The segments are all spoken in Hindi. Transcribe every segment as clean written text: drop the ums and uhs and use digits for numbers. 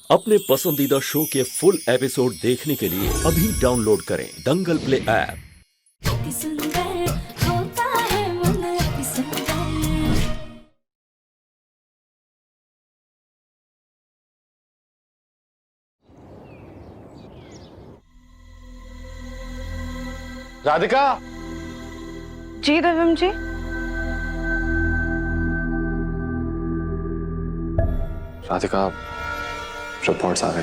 अपने पसंदीदा शो के फुल एपिसोड देखने के लिए अभी डाउनलोड करें दंगल प्ले ऐप। राधिका। जी दिव्यम जी। राधिका, रिपोर्ट्स आ गई।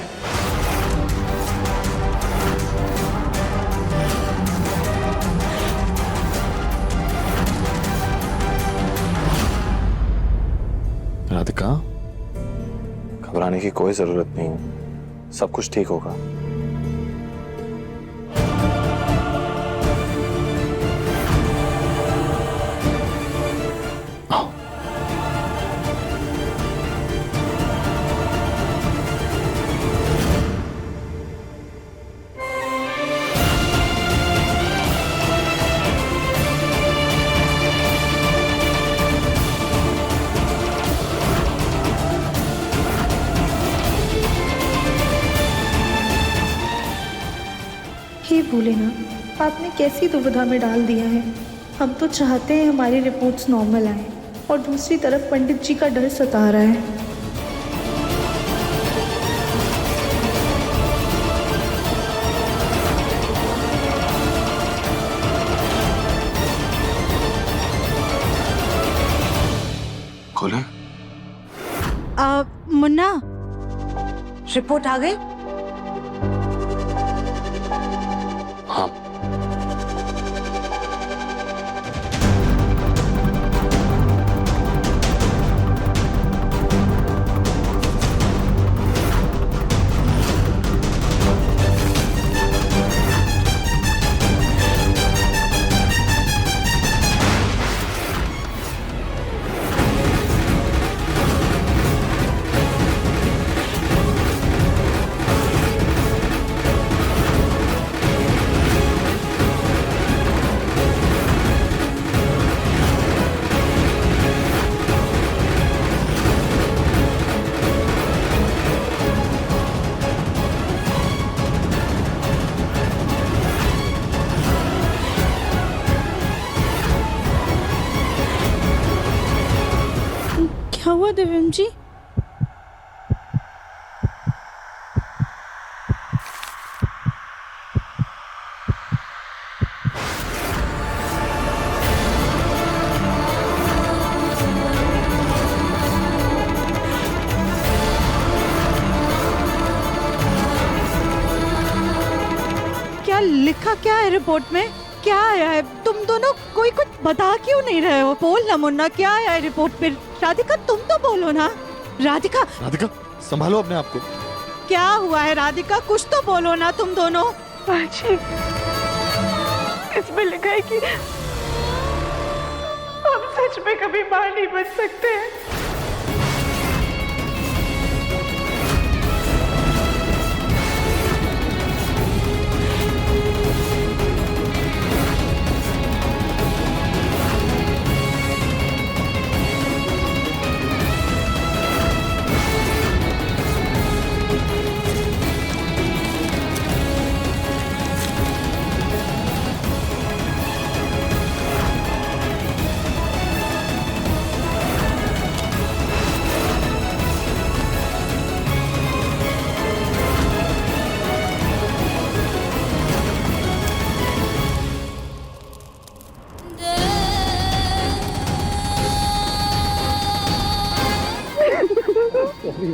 राधिका, घबराने की कोई जरूरत नहीं, सब कुछ ठीक होगा। हे भोलेनाथ, आपने कैसी दुविधा में डाल दिया है। हम तो चाहते हैं हमारी रिपोर्ट्स नॉर्मल आए और दूसरी तरफ पंडित जी का डर सता रहा है। खोले। मुन्ना, रिपोर्ट आ गई? हाँ। क्या हुआ दिव्यम जी? क्या लिखा क्या है रिपोर्ट में? क्या आया है? तुम दोनों कोई कुछ बता क्यों नहीं रहे हो? बोल ना मुन्ना, क्या आया है रिपोर्ट पे? राधिका, तुम तो बोलो ना। राधिका, राधिका, संभालो अपने आप को। क्या हुआ है राधिका? कुछ तो बोलो ना तुम दोनों। बाजी, इसमें लिखा है कि हम सच में कभी मां नहीं बन सकते हैं।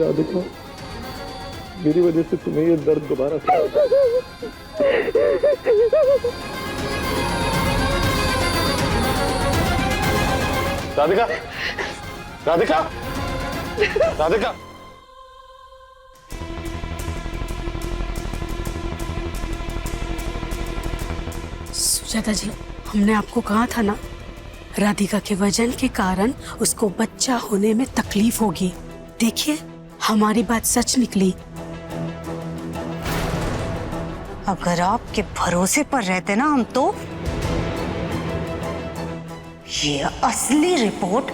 राधिका, मेरी वजह से तुम्हें ये दर्द दोबारा राधिका, राधिका, राधिका। सुजाता जी, हमने आपको कहा था ना, राधिका के वजन के कारण उसको बच्चा होने में तकलीफ होगी। देखिए, हमारी बात सच निकली। अगर आपके भरोसे पर रहते ना हम, तो ये असली रिपोर्ट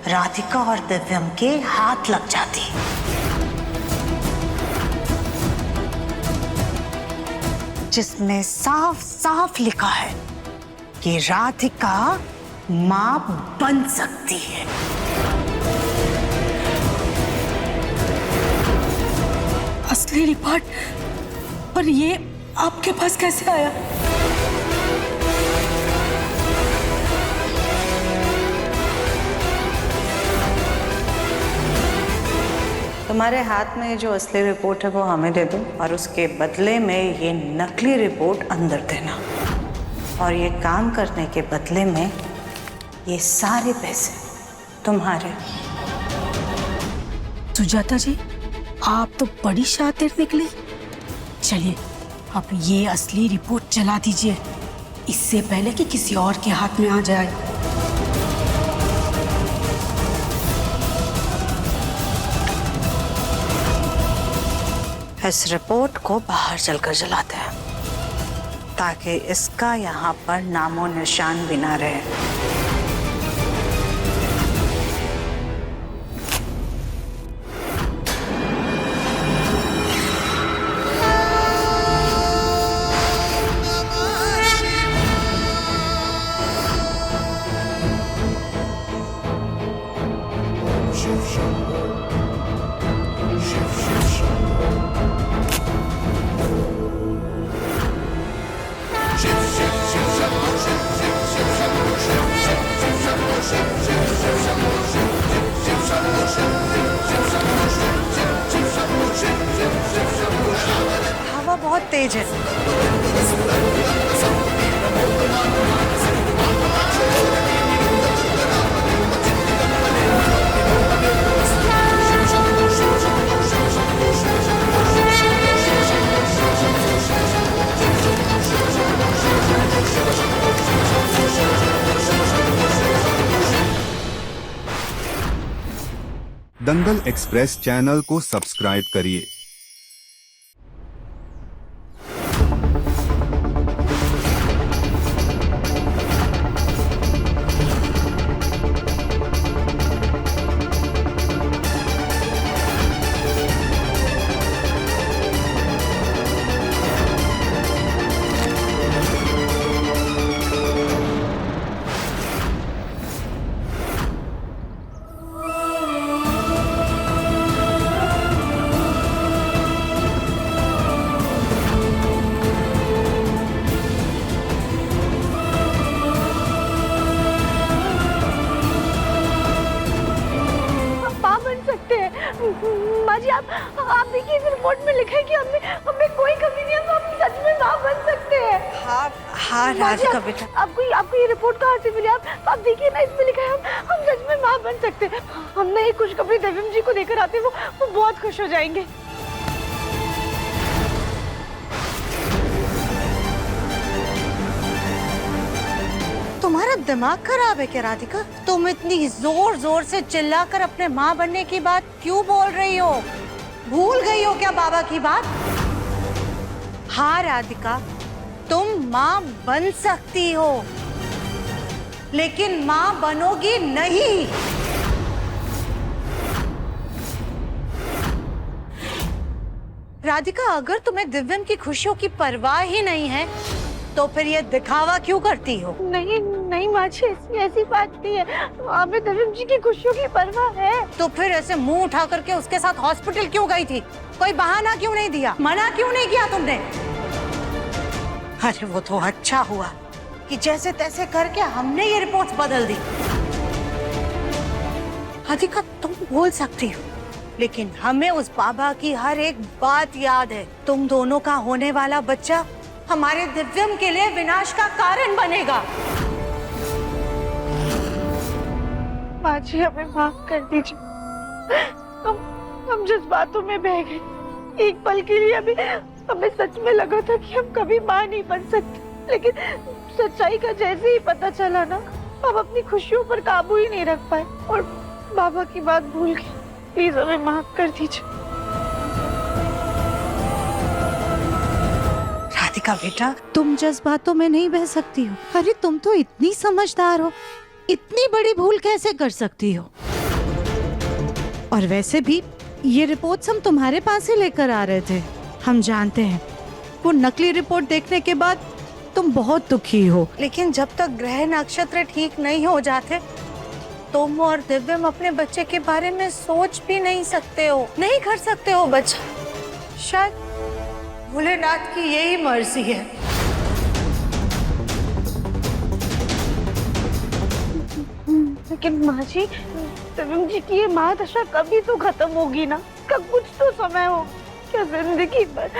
राधिका और दिव्यम के हाथ लग जाती। जिसमें साफ साफ लिखा है कि राधिका मां बन सकती है। असली रिपोर्ट? पर ये आपके पास कैसे आया? तुम्हारे हाथ में जो असली रिपोर्ट है वो हमें दे दो और उसके बदले में ये नकली रिपोर्ट अंदर देना। और ये काम करने के बदले में ये सारे पैसे तुम्हारे। सुजाता जी, आप तो बड़ी शातिर निकली। चलिए अब ये असली रिपोर्ट चला दीजिए, इससे पहले कि किसी और के हाथ में आ जाए। इस रिपोर्ट को बाहर चलकर जलाते हैं ताकि इसका यहाँ पर नामो निशान भी ना रहे। हवा बहुत तेज है। दंगल एक्सप्रेस चैनल को सब्सक्राइब करिए। माँ जी आप देखिए इस रिपोर्ट में लिखा है कि हमें कोई कमी नहीं है, तो हम सच में माँ बन सकते हैं। हाँ राधिका बेटा, आपको ये रिपोर्ट कहाँ से मिली? आप देखिए ना, इसमें लिखा है हम सच में माँ बन सकते हैं। हम ना ये खुशखबरी दिव्यम जी को देकर आते हैं, वो बहुत खुश हो जाएंगे। तुम्हारा दिमाग खराब है क्या राधिका? तुम इतनी जोर जोर से चिल्लाकर अपने माँ बनने की बात क्यों बोल रही हो? भूल गई हो क्या बाबा की बात? हाँ राधिका, तुम माँ बन सकती हो, लेकिन माँ बनोगी नहीं। राधिका, अगर तुम्हें दिव्यम की खुशियों की परवाह ही नहीं है तो फिर ये दिखावा क्यों करती हो? नहीं माँ जी, ऐसी बात नहीं है। हमें दिव्यम जी की खुशियों की परवाह है। तो फिर ऐसे मुंह उठा करके उसके साथ हॉस्पिटल क्यों गई थी? कोई बहाना क्यों नहीं दिया? मना क्यों नहीं किया तुमने? अरे वो तो अच्छा हुआ कि जैसे तैसे करके हमने ये रिपोर्ट्स बदल दी। राधिका, तुम बोल सकती हो, लेकिन हमें उस बाबा की हर एक बात याद है। तुम दोनों का होने वाला बच्चा हमारे दिव्यम के लिए विनाश का कारण बनेगा। माँ जी, हमें माफ कर दीजिए। हम जज्बातों में बह गए। एक पल के लिए हमें सच में लगा था कि हम कभी माँ नहीं बन सकते, लेकिन सच्चाई का जैसे ही पता चला ना, हम अपनी खुशियों पर काबू ही नहीं रख पाए और बाबा की बात भूल गए। प्लीज हमें माफ कर दीजिए। राधिका बेटा, तुम जज्बातों में नहीं बह सकती हो। अरे तुम तो इतनी समझदार हो, इतनी बड़ी भूल कैसे कर सकती हो? और वैसे भी ये रिपोर्ट्स हम तुम्हारे पास ही लेकर आ रहे थे। हम जानते हैं वो नकली रिपोर्ट देखने के बाद तुम बहुत दुखी हो। लेकिन जब तक ग्रह नक्षत्र ठीक नहीं हो जाते तुम और दिव्यम अपने बच्चे के बारे में सोच भी नहीं सकते हो, नहीं कर सकते हो बच्चा। शायद भोलेनाथ की यही मर्जी है। लेकिन माँ जी, दिव्यम जी की ये महादशा कभी तो खत्म होगी ना, कब कुछ तो समय हो, क्या जिंदगी भर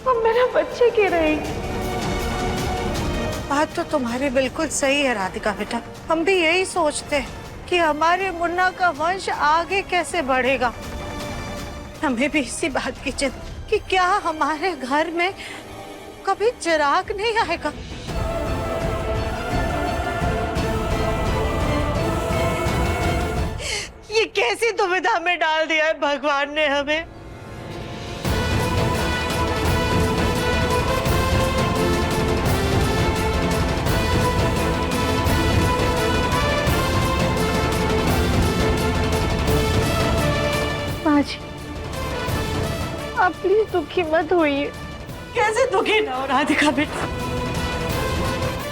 हम मेरा बच्चे के रहेंगे। बात तो तुम्हारी बिल्कुल सही है राधिका बेटा, हम भी यही सोचते हैं कि हमारे मुन्ना का वंश आगे कैसे बढ़ेगा। हमें भी इसी बात की चिंता कि क्या हमारे घर में कभी चिराग नहीं आएगा। ये कैसी दुविधा में डाल दिया है भगवान ने हमें। माँ जी, आप प्लीज दुखी मत होइए। कैसे दुखी ना हो राधिका बेटा,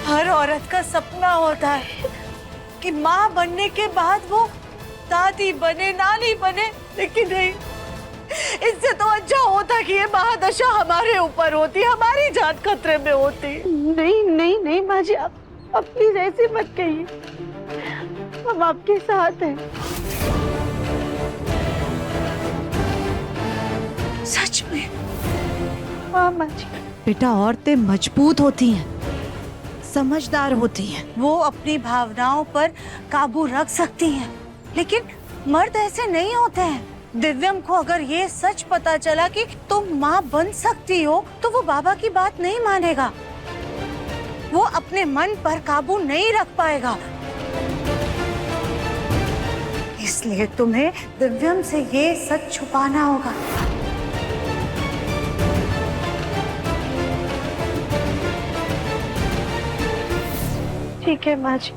हर औरत का सपना होता है कि माँ बनने के बाद वो दादी बने, नानी बने, लेकिन नहीं, इससे तो अच्छा होता कि ये महादशा हमारे ऊपर होती, हमारी जान खतरे में होती। नहीं नहीं नहीं माँ जी, आप प्लीज ऐसे मत कहिए, हम आपके साथ हैं। सच में? हाँ माँ जी। बेटा औरतें मजबूत होती हैं, समझदार होती हैं। वो अपनी भावनाओं पर काबू रख सकती हैं, लेकिन मर्द ऐसे नहीं होते हैं। दिव्यम को अगर ये सच पता चला कि तुम माँ बन सकती हो तो वो बाबा की बात नहीं मानेगा, वो अपने मन पर काबू नहीं रख पाएगा। इसलिए तुम्हें दिव्यम से ये सच छुपाना होगा। ठीक है माँ जी,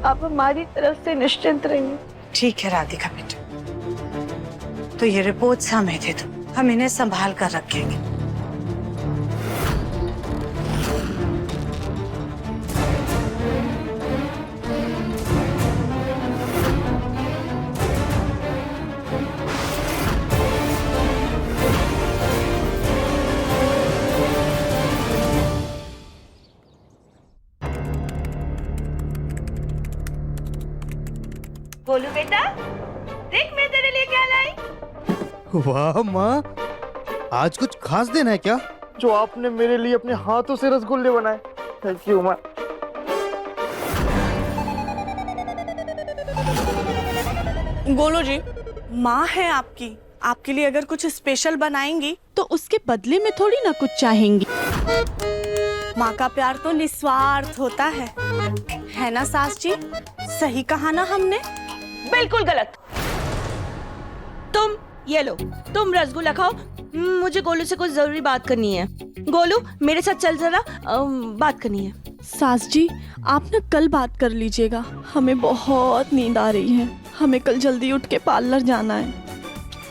आप हमारी तरफ से निश्चिंत रहिए। ठीक है राधिका बेटा, तो ये रिपोर्ट्स हमें दे दो, हम इन्हें संभाल कर रखेंगे। गोलू बेटा, देख मैं तेरे लिए क्या लाई। वाह माँ, आज कुछ खास दिन है क्या? जो आपने मेरे लिए अपने हाथों से रसगुल्ले बनाए। थैंक यू माँ। गोलू जी, माँ है आपकी, आपके लिए अगर कुछ स्पेशल बनाएंगी तो उसके बदले में थोड़ी ना कुछ चाहेंगी। माँ का प्यार तो निस्वार्थ होता है ना सास जी? सही कहा ना हमने? बिल्कुल गलत। तुम ये लो, तुम रसगुल्ला खाओ, मुझे गोलू से कुछ जरूरी बात करनी है। गोलू मेरे साथ चल, जरा बात करनी है। सास जी, आप ना कल बात कर लीजिएगा, हमें बहुत नींद आ रही है, हमें कल जल्दी उठ के पार्लर जाना है।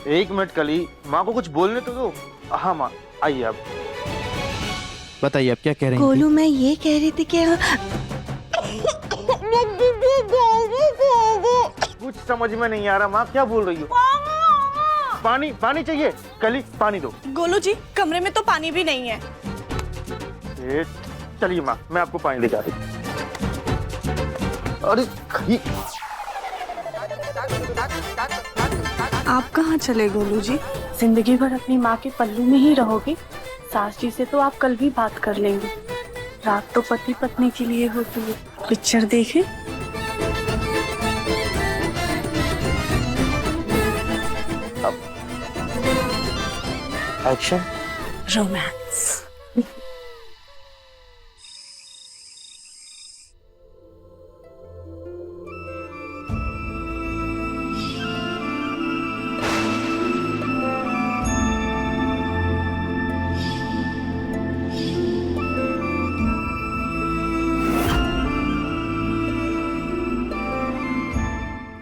एक मिनट कली, माँ को कुछ बोलने तो दो। हाँ माँ, आइए आप बताइए आप क्या कह रही हैं? गोलू मैं ये कह रही थी कि कुछ समझ में नहीं आ रहा माँ, क्या बोल रही हो? पानी पानी चाहिए कली, पानी दो। गोलू जी, कमरे में तो पानी भी नहीं है। चलिए माँ, मैं आपको पानी लेकर आ रही। अरे आप कहाँ चले गोलू जी? जिंदगी भर अपनी माँ के पल्लू में ही रहोगे? सास जी से तो आप कल भी बात कर लेंगे। रात तो पति पत्नी के लिए होती है। पिक्चर देखें। Action, romance.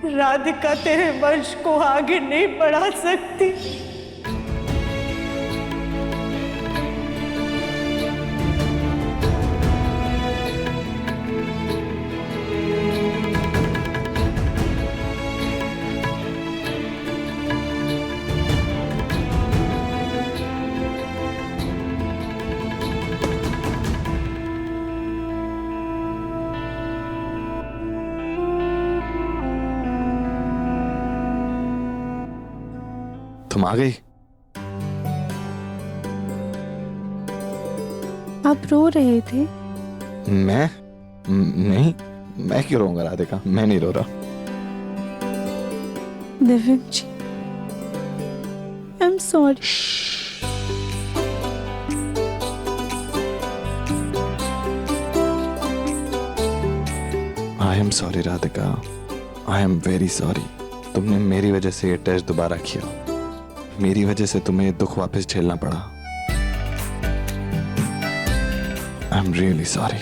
राधिका तेरे वंश को आगे नहीं बढ़ा सकती। तुम आ गई? आप रो रहे थे? मैं नहीं, मैं क्यों रोऊंगा राधिका, मैं नहीं रो रहा। Divyam ji, I am sorry. I am sorry Radhika, I am very sorry. तुमने मेरी वजह से ये टेस्ट दोबारा किया, मेरी वजह से तुम्हें ये दुख वापस झेलना पड़ा। I am really sorry.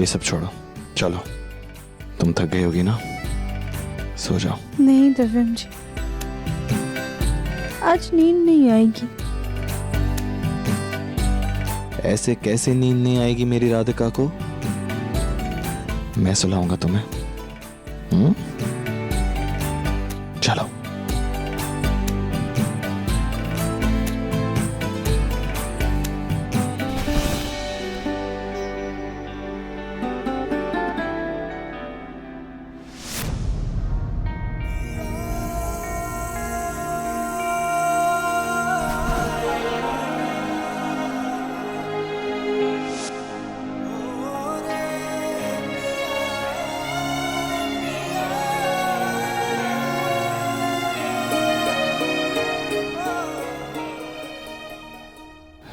ये सब छोड़ो, चलो, तुम थक गई होगी ना, सो जाओ। नहीं दिव्यम जी, आज नींद नहीं आएगी। ऐसे कैसे नींद नहीं आएगी मेरी राधिका को? मैं सुलाऊंगा तुम्हें। चलो।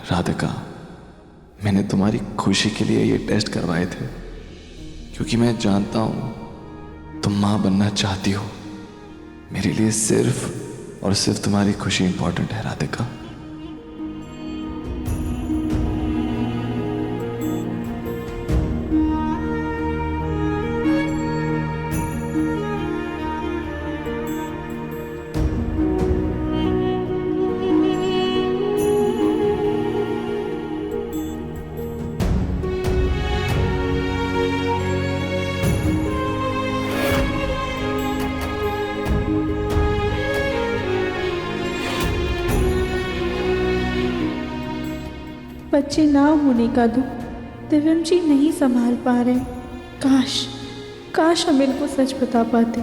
राधिका, मैंने तुम्हारी खुशी के लिए ये टेस्ट करवाए थे, क्योंकि मैं जानता हूं तुम मां बनना चाहती हो। मेरे लिए सिर्फ और सिर्फ तुम्हारी खुशी इंपॉर्टेंट है राधिका। बच्चे ना होने का दुख दिव्यम जी नहीं संभाल पा रहे। काश काश हम इनको सच बता पाते।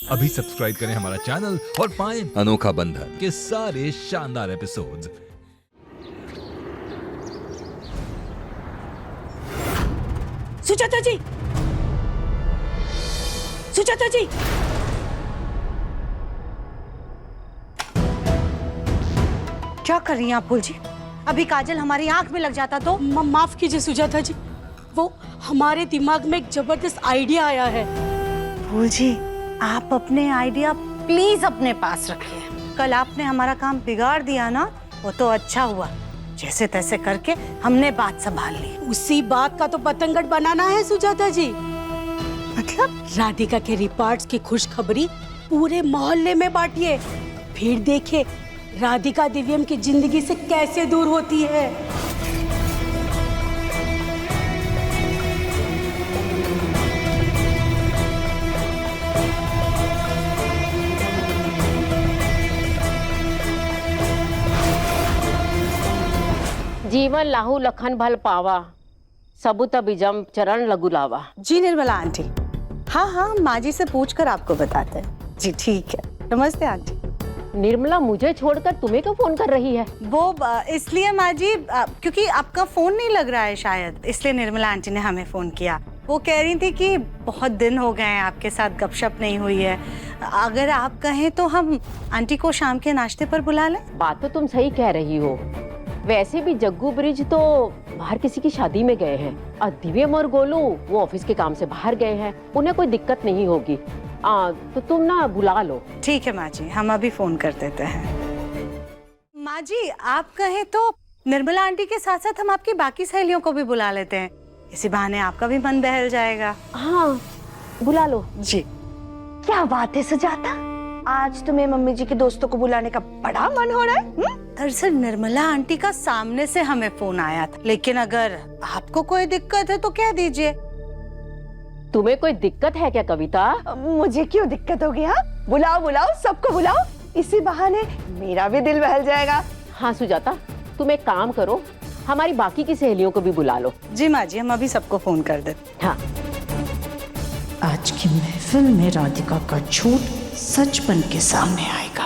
अभी सब्सक्राइब करें हमारा चैनल और पाएं अनोखा बंधन के सारे शानदार एपिसोड्स। सुजाता जी, सुजाता जी, क्या कर रही हैं आप फूल जी? अभी काजल हमारी आंख में लग जाता तो? माफ कीजिए सुजाता जी, वो हमारे दिमाग में एक जबरदस्त आइडिया आया है। फूल जी, आप अपने आइडिया प्लीज अपने पास रखिए। कल आपने हमारा काम बिगाड़ दिया ना, वो तो अच्छा हुआ, जैसे तैसे करके हमने बात संभाल ली। उसी बात का तो पतंगड़ बनाना है सुजाता जी। मतलब? राधिका के रिपोर्ट्स की खुशखबरी पूरे मोहल्ले में बांटिए, फिर देखे राधिका दिव्यम की जिंदगी से कैसे दूर होती है। जीवन लाहू लखन भल पावा, सबूत बिजम चरण लगु लावा। जी निर्मला आंटी, हाँ हाँ, माँ जी से पूछकर आपको बताते हैं। जी ठीक है, नमस्ते आंटी। निर्मला, मुझे छोड़कर तुम्हें क्यों फोन कर रही है? वो इसलिए माँ जी, क्योंकि आपका फोन नहीं लग रहा है शायद, इसलिए निर्मला आंटी ने हमें फोन किया। वो कह रही थी कि बहुत दिन हो गए हैं आपके साथ गपशप नहीं हुई है, अगर आप कहें तो हम आंटी को शाम के नाश्ते पर बुला लें। बात तो तुम सही कह रही हो, वैसे भी जग्गू ब्रिज तो बाहर किसी की शादी में गए हैं और दिव्यम और गोलू वो ऑफिस के काम से बाहर गए हैं, उन्हें कोई दिक्कत नहीं होगी। तो तुम ना बुला लो। ठीक है माँ जी, हम अभी फोन कर देते हैं। माँ जी, आप कहें तो निर्मला आंटी के साथ साथ हम आपकी बाकी सहेलियों को भी बुला लेते हैं, इसी बहाने आपका भी मन बहल जाएगा। हाँ, बुला लो। जी। क्या बात है सुजाता, आज तुम्हें मम्मी जी के दोस्तों को बुलाने का बड़ा मन हो रहा है? दरअसल निर्मला आंटी का सामने से हमें फोन आया था, लेकिन अगर आपको कोई दिक्कत है तो कह दीजिए। तुम्हें कोई दिक्कत है क्या कविता? मुझे क्यों दिक्कत होगी? हाँ, बुलाओ बुलाओ, सबको बुलाओ, इसी बहाने मेरा भी दिल बहल जाएगा। हाँ सुजाता, तुम एक काम करो, हमारी बाकी की सहेलियों को भी बुला लो। जी माँ जी, हम अभी सबको फोन कर देते। हाँ। आज की महफिल में राधिका का झूठ सच बन के सामने आएगा।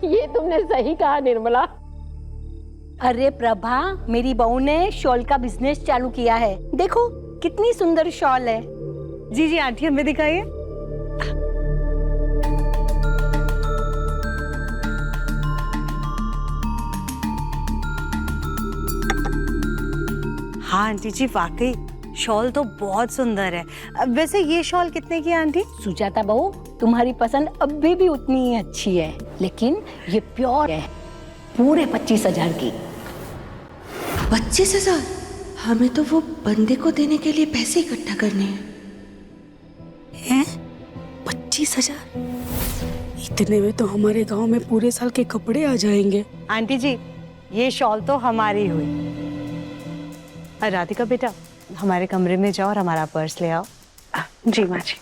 ये तुमने सही कहा निर्मला। अरे प्रभा, मेरी बहू ने शॉल का बिजनेस चालू किया है। देखो कितनी सुंदर शॉल है। जी जी आंटी, हमें दिखाइए। हाँ आंटी जी, वाकई शॉल तो बहुत सुंदर है। वैसे ये शॉल कितने की है आंटी? सुजाता बहू, तुम्हारी पसंद अभी भी उतनी ही अच्छी है, लेकिन ये प्योर है, पूरे 25,000 की। 25,000? हमें तो वो बंदे को देने के लिए पैसे इकट्ठा करने हैं। 25,000? इतने में तो हमारे गांव में पूरे साल के कपड़े आ जाएंगे। आंटी जी, ये शॉल तो हमारी हुई। राधिका बेटा, हमारे कमरे में जाओ और हमारा पर्स ले आओ। जी माँ जी।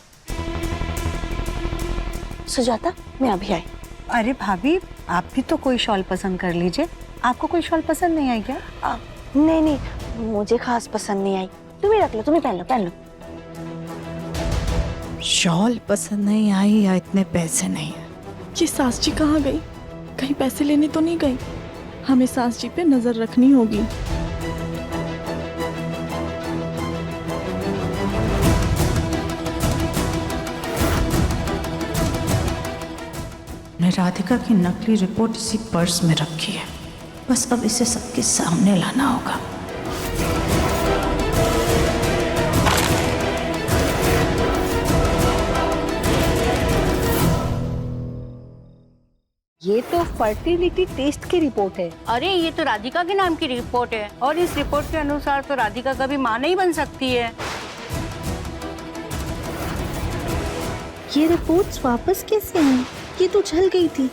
सुजाता, मैं अभी आई। अरे भाभी, आप भी तो कोई शॉल पसंद कर लीजिए। आपको कोई शॉल पसंद नहीं आई क्या? नहीं नहीं, मुझे खास पसंद नहीं आई। तुम्हें रख लो, तुम्हें पहन लो, पहन लो। शॉल पसंद नहीं आई या इतने पैसे नहीं है? ये सास जी कहाँ गई? कहीं पैसे लेने तो नहीं गई? हमें सास जी पे नजर रखनी होगी। मैंने राधिका की नकली रिपोर्ट इसी पर्स में रखी है, बस अब इसे सबके सामने लाना होगा। ये तो फर्टिलिटी टेस्ट की रिपोर्ट है। अरे ये तो राधिका के नाम की रिपोर्ट है, और इस रिपोर्ट के अनुसार तो राधिका कभी माँ नहीं बन सकती है। ये रिपोर्ट्स वापस कैसे आई? ये तो चल गई थी।